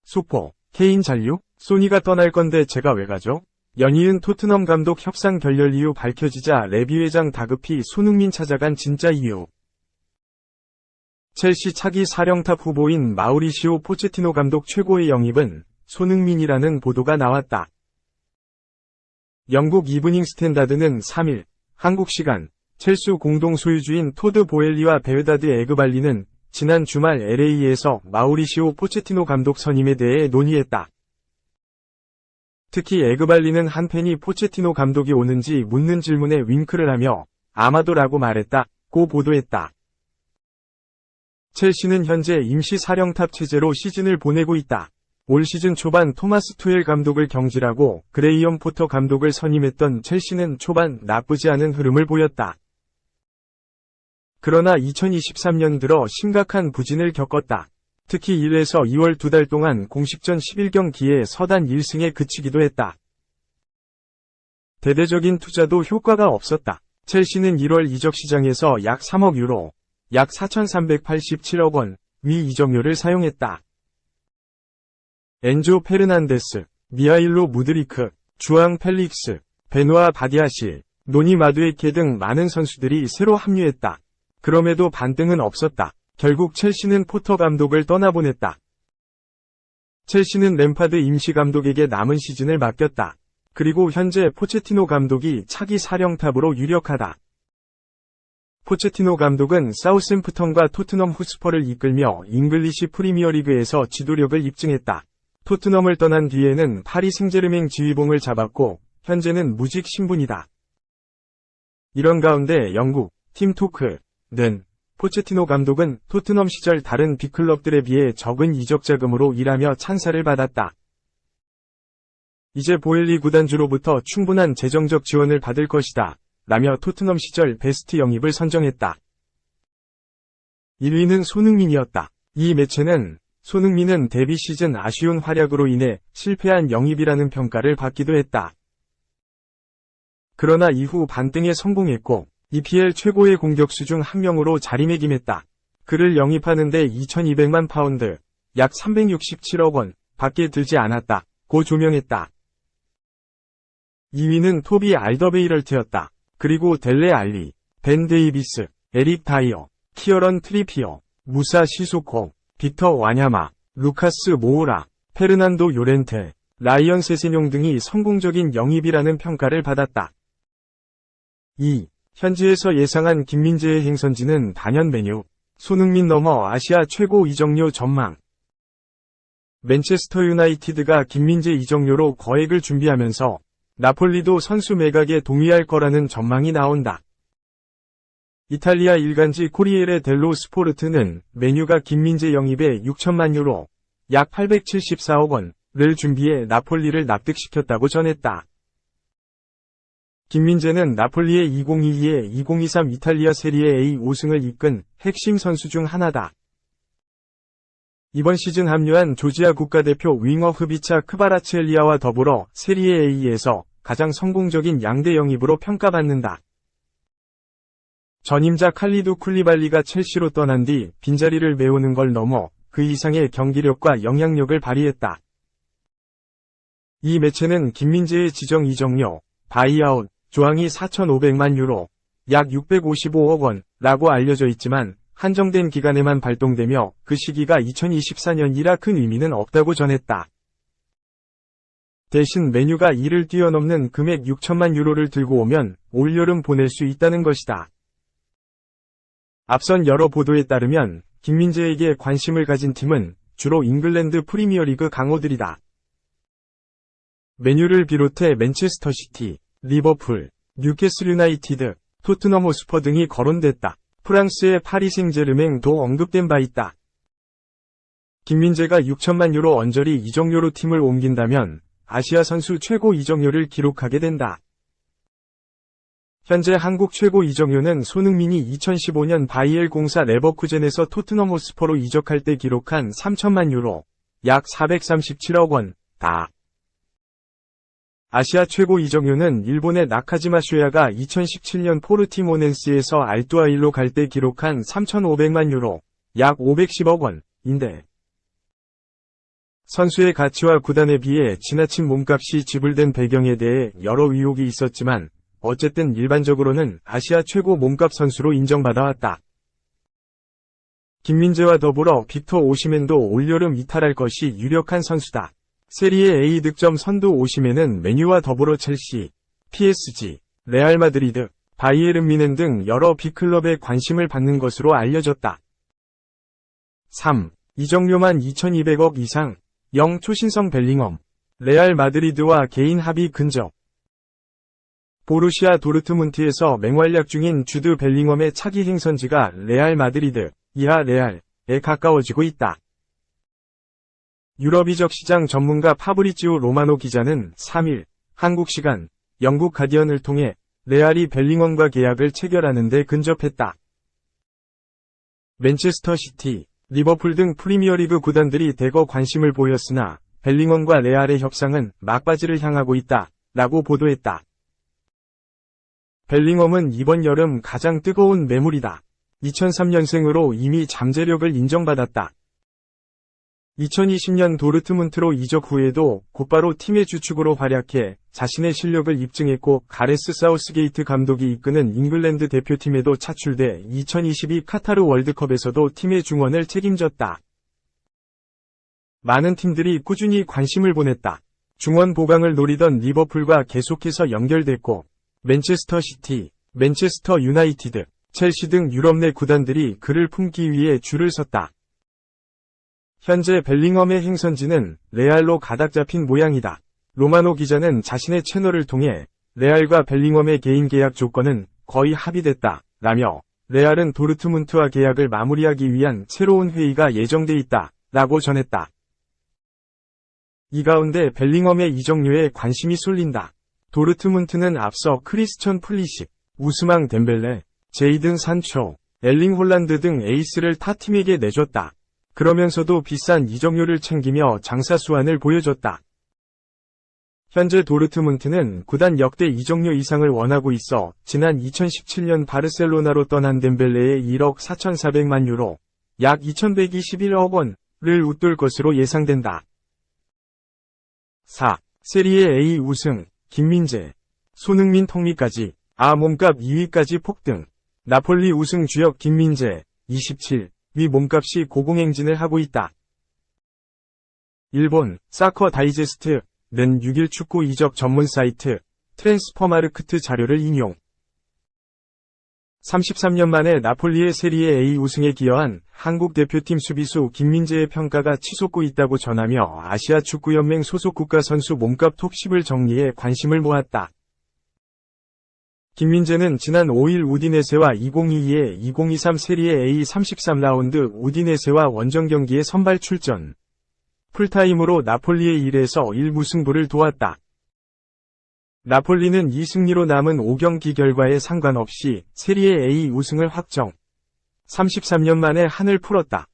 소포, 케인 잔류? 소니가 떠날 건데 제가 왜 가죠? 연이은 토트넘 감독 협상 결렬 이유 밝혀지자 레비 회장 다급히 손흥민 찾아간 진짜 이유. 첼시 차기 사령탑 후보인 마우리시오 포체티노 감독 최고의 영입은 손흥민이라는 보도가 나왔다. 영국 이브닝 스탠다드는 3일 한국 시간 첼시 공동 소유주인 토드 보엘리와 베르나드 에그발리는 지난 주말 LA에서 마우리시오 포체티노 감독 선임에 대해 논의했다. 특히 에그발리는 한 팬이 포체티노 감독이 오는지 묻는 질문에 윙크를 하며 아마도라고 말했다고 보도했다. 첼시는 현재 임시 사령탑 체제로 시즌을 보내고 있다. 올 시즌 초반 토마스 투엘 감독을 경질하고 그레이엄 포터 감독을 선임했던 첼시는 초반 나쁘지 않은 흐름을 보였다. 그러나 2023년 들어 심각한 부진을 겪었다. 특히 1에서 2월 2달 동안 공식전 11경기에 서단 1승에 그치기도 했다. 대대적인 투자도 효과가 없었다. 첼시는 1월 이적 시장에서 약 3억 유로, 약 4,387억 원 위 이적료를 사용했다. 엔조 페르난데스, 미하일로 무드리크, 주앙 펠릭스, 베누아 바디아실, 노니 마두에케 등 많은 선수들이 새로 합류했다. 그럼에도 반등은 없었다. 결국 첼시는 포터 감독을 떠나보냈다. 첼시는 램파드 임시 감독에게 남은 시즌을 맡겼다. 그리고 현재 포체티노 감독이 차기 사령탑으로 유력하다. 포체티노 감독은 사우샘프턴과 토트넘 후스퍼를 이끌며 잉글리시 프리미어리그에서 지도력을 입증했다. 토트넘을 떠난 뒤에는 파리 생제르맹 지휘봉을 잡았고 현재는 무직 신분이다. 이런 가운데 영국 팀토크는 포체티노 감독은 토트넘 시절 다른 빅클럽들에 비해 적은 이적 자금으로 일하며 찬사를 받았다. 이제 보엘리 구단주로부터 충분한 재정적 지원을 받을 것이다. 라며 토트넘 시절 베스트 영입을 선정했다. 1위는 손흥민이었다. 이 매체는 손흥민은 데뷔 시즌 아쉬운 활약으로 인해 실패한 영입이라는 평가를 받기도 했다. 그러나 이후 반등에 성공했고 EPL 최고의 공격수 중 한 명으로 자리매김했다. 그를 영입하는데 2,200만 파운드, 약 367억 원 밖에 들지 않았다. 고 조명했다. 2위는 토비 알더베이럴트였다. 그리고 델레 알리, 벤 데이비스, 에릭 다이어, 키어런 트리피어, 무사 시소코, 빅터 와냐마, 루카스 모우라, 페르난도 요렌테, 라이언 세세뇽 등이 성공적인 영입이라는 평가를 받았다. 2. 현지에서 예상한 김민재의 행선지는 단연 메뉴. 손흥민 넘어 아시아 최고 이적료 전망. 맨체스터 유나이티드가 김민재 이적료로 거액을 준비하면서 나폴리도 선수 매각에 동의할 거라는 전망이 나온다. 이탈리아 일간지 코리에레 델로 스포르트는 메뉴가 김민재 영입에 6천만 유로, 약 874억 원을 준비해 나폴리를 납득시켰다고 전했다. 김민재는 나폴리의 2022-2023 이탈리아 세리에 A 5승을 이끈 핵심 선수 중 하나다. 이번 시즌 합류한 조지아 국가대표 윙어 흐비차 크바라츠엘리아와 더불어 세리에 A에서 가장 성공적인 양대 영입으로 평가받는다. 전임자 칼리두 쿨리발리가 첼시로 떠난 뒤 빈자리를 메우는 걸 넘어 그 이상의 경기력과 영향력을 발휘했다. 이 매체는 김민재의 지정 이적료, 바이아웃, 조항이 4,500만 유로, 약 655억 원라고 알려져 있지만 한정된 기간에만 발동되며 그 시기가 2024년이라 큰 의미는 없다고 전했다. 대신 메뉴가 이를 뛰어넘는 금액 6천만 유로를 들고 오면 올여름 보낼 수 있다는 것이다. 앞선 여러 보도에 따르면 김민재에게 관심을 가진 팀은 주로 잉글랜드 프리미어리그 강호들이다. 메뉴를 비롯해 맨체스터 시티, 리버풀, 뉴캐슬 유나이티드, 토트넘 호스퍼 등이 거론됐다. 프랑스의 파리 생제르맹도 언급된 바 있다. 김민재가 6천만 유로 언저리 이적료로 팀을 옮긴다면 아시아 선수 최고 이적료를 기록하게 된다. 현재 한국 최고 이적료는 손흥민이 2015년 바이엘 공사 레버쿠젠에서 토트넘 호스퍼로 이적할 때 기록한 3천만 유로, 약 437억 원다. 아시아 최고 이적료는 일본의 나카지마 쇼야가 2017년 포르티모넨스에서 알뚜아일로 갈 때 기록한 3,500만 유로, 약 510억 원인데, 선수의 가치와 구단에 비해 지나친 몸값이 지불된 배경에 대해 여러 의혹이 있었지만 어쨌든 일반적으로는 아시아 최고 몸값 선수로 인정받아왔다. 김민재와 더불어 빅터 오시멘도 올여름 이탈할 것이 유력한 선수다. 세리에 A 득점 선두 오시멘은 맨유와 더불어 첼시, PSG, 레알 마드리드, 바이에른 뮌헨 등 여러 빅클럽에 관심을 받는 것으로 알려졌다. 3. 이적료만 2,200억 이상, 영 초신성 벨링엄, 레알 마드리드와 개인 합의 근접. 보루시아 도르트문트에서 맹활약 중인 주드 벨링엄의 차기 행선지가 레알 마드리드, 이하 레알에 가까워지고 있다. 유럽 이적 시장 전문가 파브리지오 로마노 기자는 3일 한국 시간 영국 가디언을 통해 레알이 벨링엄과 계약을 체결하는 데 근접했다. 맨체스터 시티, 리버풀 등 프리미어리그 구단들이 대거 관심을 보였으나 벨링엄과 레알의 협상은 막바지를 향하고 있다 라고 보도했다. 벨링엄은 이번 여름 가장 뜨거운 매물이다. 2003년생으로 이미 잠재력을 인정받았다. 2020년 도르트문트로 이적 후에도 곧바로 팀의 주축으로 활약해 자신의 실력을 입증했고 가레스 사우스게이트 감독이 이끄는 잉글랜드 대표팀에도 차출돼 2022 카타르 월드컵에서도 팀의 중원을 책임졌다. 많은 팀들이 꾸준히 관심을 보냈다. 중원 보강을 노리던 리버풀과 계속해서 연결됐고 맨체스터 시티, 맨체스터 유나이티드, 첼시 등 유럽 내 구단들이 그를 품기 위해 줄을 섰다. 현재 벨링엄의 행선지는 레알로 가닥 잡힌 모양이다. 로마노 기자는 자신의 채널을 통해 레알과 벨링엄의 개인 계약 조건은 거의 합의됐다 라며 레알은 도르트문트와 계약을 마무리하기 위한 새로운 회의가 예정돼 있다 라고 전했다. 이 가운데 벨링엄의 이적료에 관심이 쏠린다. 도르트문트는 앞서 크리스천 풀리식, 우스망 덴벨레, 제이든 산초, 엘링 홀란드 등 에이스를 타 팀에게 내줬다. 그러면서도 비싼 이적료를 챙기며 장사 수완을 보여줬다. 현재 도르트문트는 구단 역대 이적료 이상을 원하고 있어 지난 2017년 바르셀로나로 떠난 덴벨레의 1억 4,400만 유로, 약 2,121억 원을 웃돌 것으로 예상된다. 4. 세리에 A 우승, 김민재, 손흥민 턱밑까지, 몸값 2위까지 폭등. 나폴리 우승 주역 김민재, 27. 위 몸값이 고공행진을 하고 있다. 일본 사커 다이제스트는 6일 축구 이적 전문 사이트 트랜스퍼마르크트 자료를 인용. 33년 만에 나폴리의 세리에 A 우승에 기여한 한국 대표팀 수비수 김민재의 평가가 치솟고 있다고 전하며 아시아 축구연맹 소속 국가 선수 몸값 톱10을 정리해 관심을 모았다. 김민재는 지난 5일 우디네세와 2022-2023 세리에 A 33라운드 우디네세와 원정 경기에 선발 출전. 풀타임으로 나폴리의 1에서 1 무승부를 도왔다. 나폴리는 이 승리로 남은 5경기 결과에 상관없이 세리에 A 우승을 확정. 33년 만에 한을 풀었다.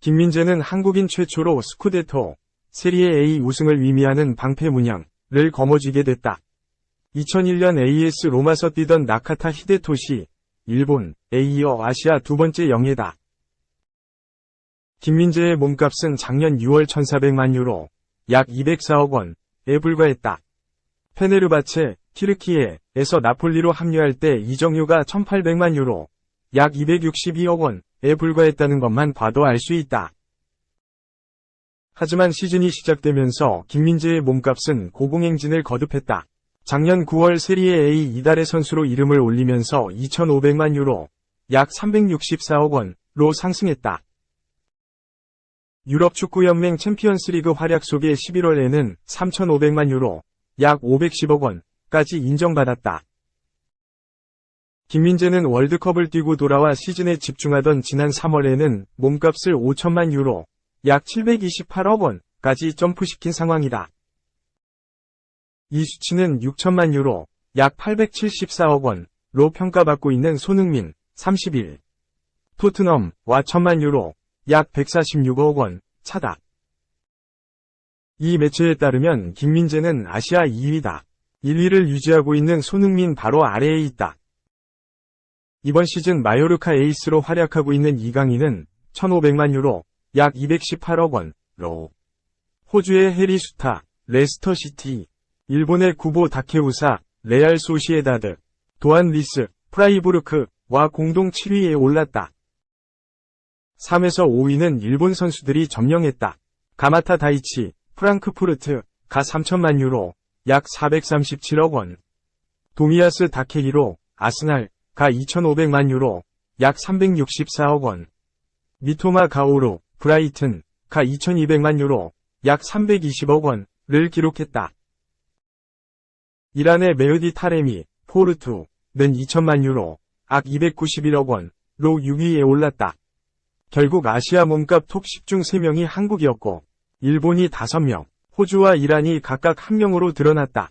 김민재는 한국인 최초로 스쿠데토, 세리에 A 우승을 의미하는 방패 문양을 거머쥐게 됐다. 2001년 AS 로마서 뛰던 나카타 히데토시, 일본에 이어 아시아 두 번째 영예다. 김민재의 몸값은 작년 6월 1,400만 유로, 약 204억 원에 불과했다. 페네르바체, 튀르키예에서 나폴리로 합류할 때 이적료가 1,800만 유로, 약 262억 원에 불과했다는 것만 봐도 알 수 있다. 하지만 시즌이 시작되면서 김민재의 몸값은 고공행진을 거듭했다. 작년 9월 세리에 A 이달의 선수로 이름을 올리면서 2,500만 유로, 약 364억 원로 상승했다. 유럽 축구연맹 챔피언스리그 활약 속에 11월에는 3,500만 유로, 약 510억 원까지 인정받았다. 김민재는 월드컵을 뛰고 돌아와 시즌에 집중하던 지난 3월에는 몸값을 5천만 유로, 약 728억 원까지 점프시킨 상황이다. 이 수치는 6천만 유로, 약 874억 원로 평가받고 있는 손흥민, 31. 토트넘과 1,000만 유로, 약 146억 원 차다. 이 매체에 따르면 김민재는 아시아 2위다. 1위를 유지하고 있는 손흥민 바로 아래에 있다. 이번 시즌 마요르카 에이스로 활약하고 있는 이강인은 1,500만 유로, 약 218억 원로 호주의 해리 수타, 레스터 시티, 일본의 구보 다케우사, 레알 소시에다드, 도안 리스, 프라이부르크와 공동 7위에 올랐다. 3에서 5위는 일본 선수들이 점령했다. 가마타 다이치, 프랑크푸르트, 가 3천만 유로, 약 437억 원. 도미아스 다케히로, 아스날, 가 2,500만 유로, 약 364억 원. 미토마 가오루, 브라이튼, 가 2,200만 유로, 약 320억 원을 기록했다. 이란의 메흐디 타레미, 포르투는 2천만 유로, 약 291억 원로 6위에 올랐다. 결국 아시아 몸값 톱 10 중 3명이 한국이었고, 일본이 5명, 호주와 이란이 각각 1명으로 드러났다.